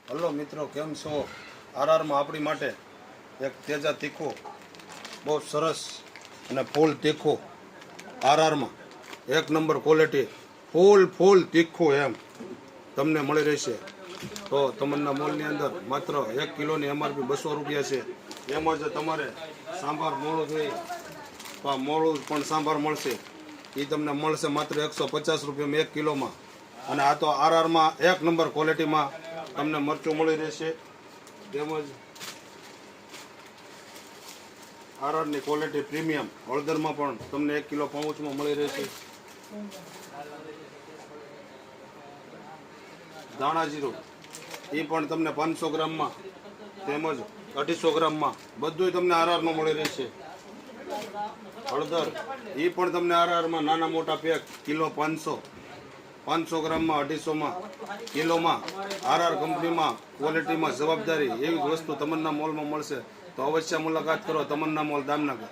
Hello મિત્રો, કેમ છો? આરઆરમાં આપણી માટે એક તેજા તીખો, બહુ સરસ અને ફૂલ તીખું આરઆરમાં એક નંબર ક્વોલિટી ફૂલ તીખું એમ તમને મળી રહેશે. તો તમન્ના મોલની અંદર માત્ર 1 કિલોની MRP 200 રૂપિયા છે. એમાં જ તમારે સાંભાર મોળું જોઈએ તો મોળું પણ સાંભાર મળશે. એ તમને મળશે માત્ર 150 રૂપિયામાં 1 કિલોમાં. અને આ તો આરઆરમાં એક નંબર ક્વોલિટીમાં તમને મરચું મળી રહેશે. તેમજ આરઆરની ક્વોલિટી પ્રીમિયમ હળદરમાં પણ તમને 1 કિલો પાઉચમાં મળી રહેશે. ધાણા જીરું એ પણ તમને 500 ગ્રામમાં તેમજ 250 ગ્રામમાં બધું તમને આરઆરમાં મળી રહેશે. હળદર એ પણ તમને આરઆરમાં નાના મોટા પેક કિલો 500 ગ્રામમાં 250માં કિલોમાં આરઆર કંપનીમાં ક્વોલિટીમાં જવાબદારી એવી જ વસ્તુ તમન્ના મોલમાં મળશે. તો અવશ્ય મુલાકાત કરો તમન્ના મોલ દામનગર.